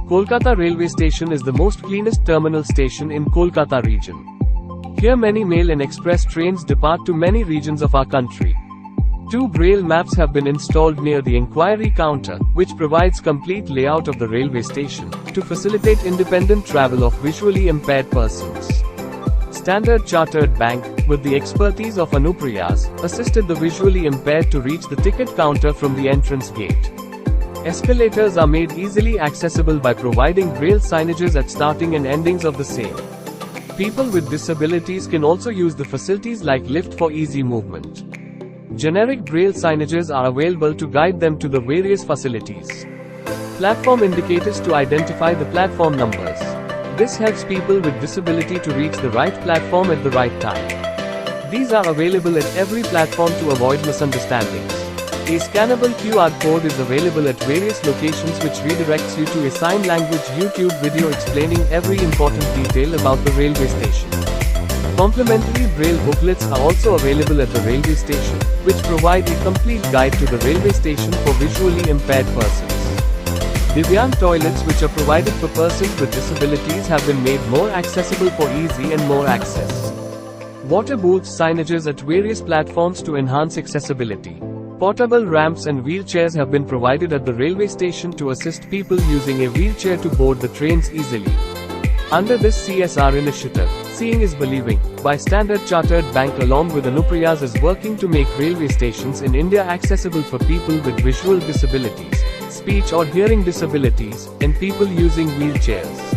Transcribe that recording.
Kolkata railway station is the most cleanest terminal station in Kolkata region. Here many mail and express trains depart to many regions of our country. 2 braille maps have been installed near the inquiry counter, which provides complete layout of the railway station, to facilitate independent travel of visually impaired persons. Standard Chartered Bank, with the expertise of Anuprayaas, assisted the visually impaired to reach the ticket counter from the entrance gate. Escalators are made easily accessible by providing braille signages at starting and endings of the same. People with disabilities can also use the facilities like lift for easy movement. Generic braille signages are available to guide them to the various facilities. Platform indicators to identify the platform numbers. This helps people with disability to reach the right platform at the right time. These are available at every platform to avoid misunderstandings. A scannable QR code is available at various locations which redirects you to a sign language YouTube video explaining every important detail about the railway station. Complimentary braille booklets are also available at the railway station, which provide a complete guide to the railway station for visually impaired persons. Divyang toilets which are provided for persons with disabilities have been made more accessible for easy and more access. Water booths signages at various platforms to enhance accessibility. Portable ramps and wheelchairs have been provided at the railway station to assist people using a wheelchair to board the trains easily. Under this CSR initiative, Seeing is Believing, by Standard Chartered Bank along with Anuprayaas is working to make railway stations in India accessible for people with visual disabilities, speech or hearing disabilities, and people using wheelchairs.